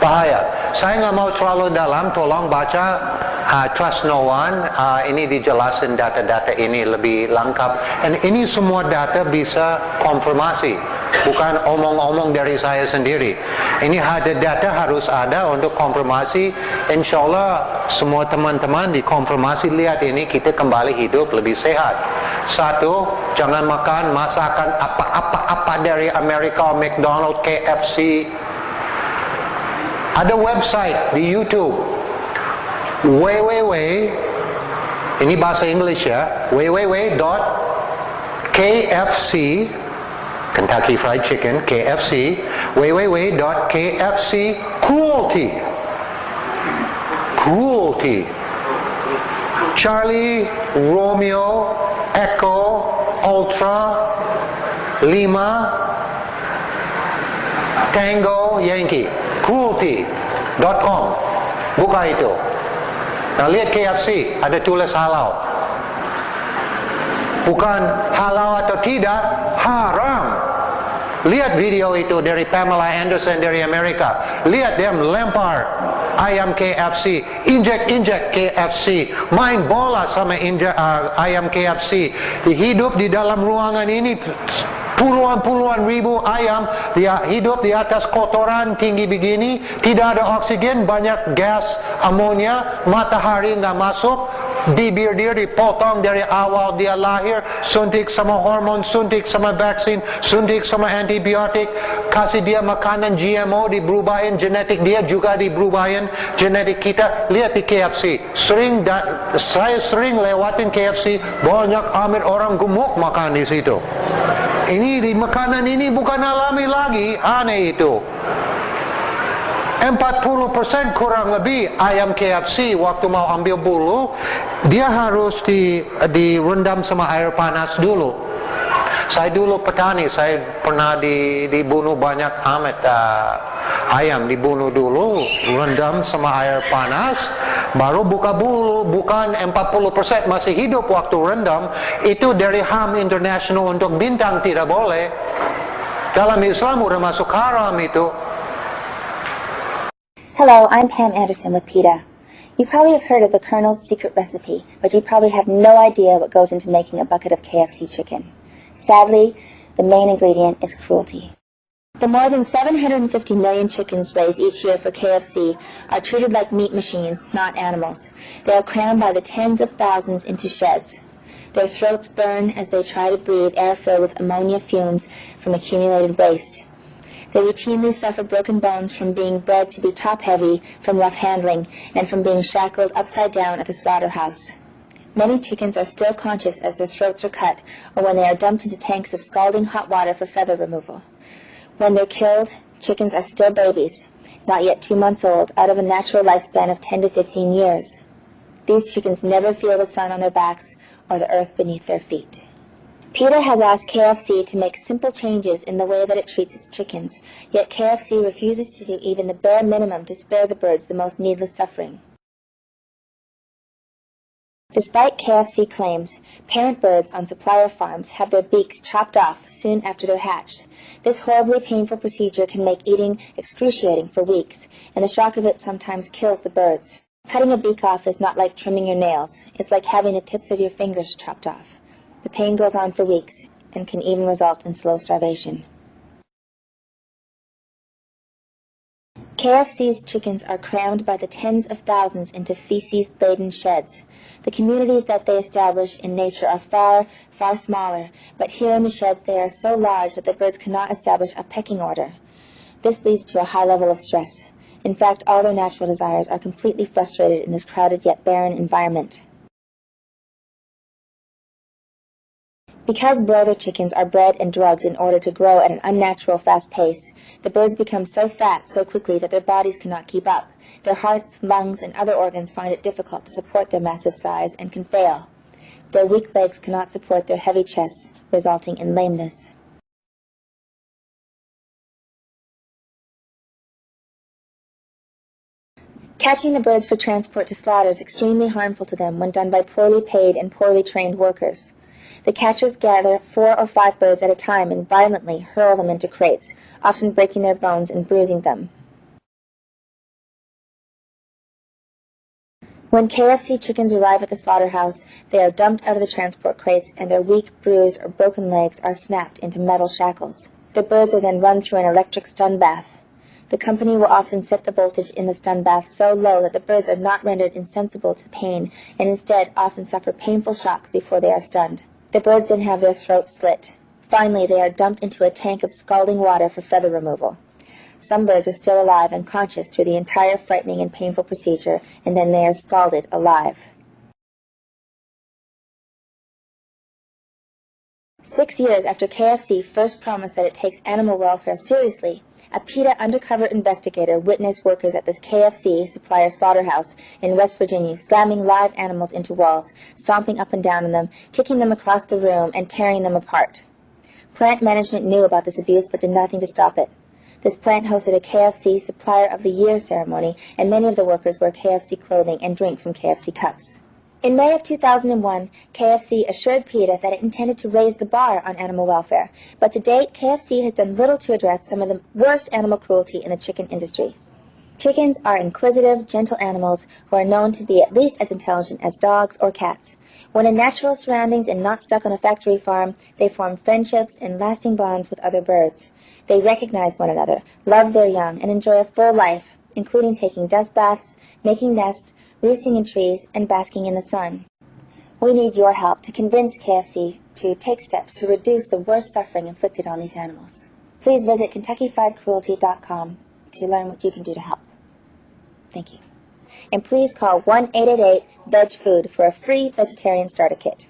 bahaya. Saya nggak mau terlalu dalam, tolong baca Trust No One. Ini dijelasin data-data ini lebih lengkap. Dan ini semua data bisa konfirmasi, bukan omong-omong dari saya sendiri. Ini ada data harus ada untuk konfirmasi. Insya Allah semua teman-teman dikonfirmasi, lihat ini kita kembali hidup lebih sehat. Satu, jangan makan masakan apa-apa dari Amerika, McDonald's, KFC. Ada website di YouTube, ini bahasa Inggris ya, www.kfc, Kentucky Fried Chicken, KFC, www.kfc cruelty, Charlie, Romeo, Echo, Ultra, Lima, Tango, Yankee, cruelty.com. Buka itu. Nah, lihat KFC, ada tulis halal. Bukan halal atau tidak, haram. Lihat video itu dari Pamela Anderson dari Amerika. Lihat dia melempar ayam KFC, injek KFC, main bola sama ayam KFC. Hidup di dalam ruangan ini puluhan ribu ayam, dia hidup di atas kotoran tinggi begini, tidak ada oksigen, banyak gas amonia, matahari nggak masuk, bibir dia dipotong dari awal dia lahir, suntik sama hormon, suntik sama vaksin, suntik sama antibiotik, kasih dia makanan GMO, diberubahin genetik dia juga diberubahin genetik kita. Lihat di KFC, saya sering lewatin KFC, banyak amat orang gemuk makan di situ. Ini di makanan ini bukan alami lagi, aneh itu. 40% kurang lebih ayam KFC waktu mau ambil bulu, dia harus direndam sama air panas dulu. Saya dulu petani, saya pernah dibunuh banyak amat ayam, dibunuh dulu, rendam sama air panas, baru buka bulu. Bukan 40% masih hidup waktu rendam. Itu dari HAM International untuk bintang tidak boleh. Dalam Islam udah masuk haram itu. Hello, I'm Pam Anderson with PETA. You probably have heard of the Colonel's secret recipe, but you probably have no idea what goes into making a bucket of KFC chicken. Sadly, the main ingredient is cruelty. The more than 750 million chickens raised each year for KFC are treated like meat machines, not animals. They are crammed by the tens of thousands into sheds. Their throats burn as they try to breathe air filled with ammonia fumes from accumulated waste. They routinely suffer broken bones from being bred to be top-heavy from rough handling and from being shackled upside down at the slaughterhouse. Many chickens are still conscious as their throats are cut or when they are dumped into tanks of scalding hot water for feather removal. When they're killed, chickens are still babies, not yet 2 months old, out of a natural lifespan of 10 to 15 years. These chickens never feel the sun on their backs or the earth beneath their feet. PETA has asked KFC to make simple changes in the way that it treats its chickens, yet KFC refuses to do even the bare minimum to spare the birds the most needless suffering. Despite KFC claims, parent birds on supplier farms have their beaks chopped off soon after they're hatched. This horribly painful procedure can make eating excruciating for weeks, and the shock of it sometimes kills the birds. Cutting a beak off is not like trimming your nails. It's like having the tips of your fingers chopped off. The pain goes on for weeks and can even result in slow starvation. KFC's chickens are crammed by the tens of thousands into feces-laden sheds. The communities that they establish in nature are far, far smaller, but here in the sheds they are so large that the birds cannot establish a pecking order. This leads to a high level of stress. In fact, all their natural desires are completely frustrated in this crowded yet barren environment. Because broiler chickens are bred and drugged in order to grow at an unnatural fast pace, the birds become so fat so quickly that their bodies cannot keep up. Their hearts, lungs, and other organs find it difficult to support their massive size and can fail. Their weak legs cannot support their heavy chests, resulting in lameness. Catching the birds for transport to slaughter is extremely harmful to them when done by poorly paid and poorly trained workers. The catchers gather 4 or 5 birds at a time and violently hurl them into crates, often breaking their bones and bruising them. When KFC chickens arrive at the slaughterhouse, they are dumped out of the transport crates and their weak, bruised, or broken legs are snapped into metal shackles. The birds are then run through an electric stun bath. The company will often set the voltage in the stun bath so low that the birds are not rendered insensible to pain and instead often suffer painful shocks before they are stunned. The birds then have their throats slit. Finally, they are dumped into a tank of scalding water for feather removal. Some birds are still alive and conscious through the entire frightening and painful procedure, and then they are scalded alive. 6 years after KFC first promised that it takes animal welfare seriously, a PETA undercover investigator witnessed workers at this KFC supplier slaughterhouse in West Virginia slamming live animals into walls, stomping up and down on them, kicking them across the room, and tearing them apart. Plant management knew about this abuse but did nothing to stop it. This plant hosted a KFC Supplier of the Year ceremony, and many of the workers wear KFC clothing and drink from KFC cups. In May of 2001, KFC assured PETA that it intended to raise the bar on animal welfare, but to date, KFC has done little to address some of the worst animal cruelty in the chicken industry. Chickens are inquisitive, gentle animals who are known to be at least as intelligent as dogs or cats. When in natural surroundings and not stuck on a factory farm, they form friendships and lasting bonds with other birds. They recognize one another, love their young, and enjoy a full life, including taking dust baths, making nests, roosting in trees, and basking in the sun. We need your help to convince KFC to take steps to reduce the worst suffering inflicted on these animals. Please visit KentuckyFriedCruelty.com to learn what you can do to help. Thank you. And please call 1-888-VEG-FOOD for a free vegetarian starter kit.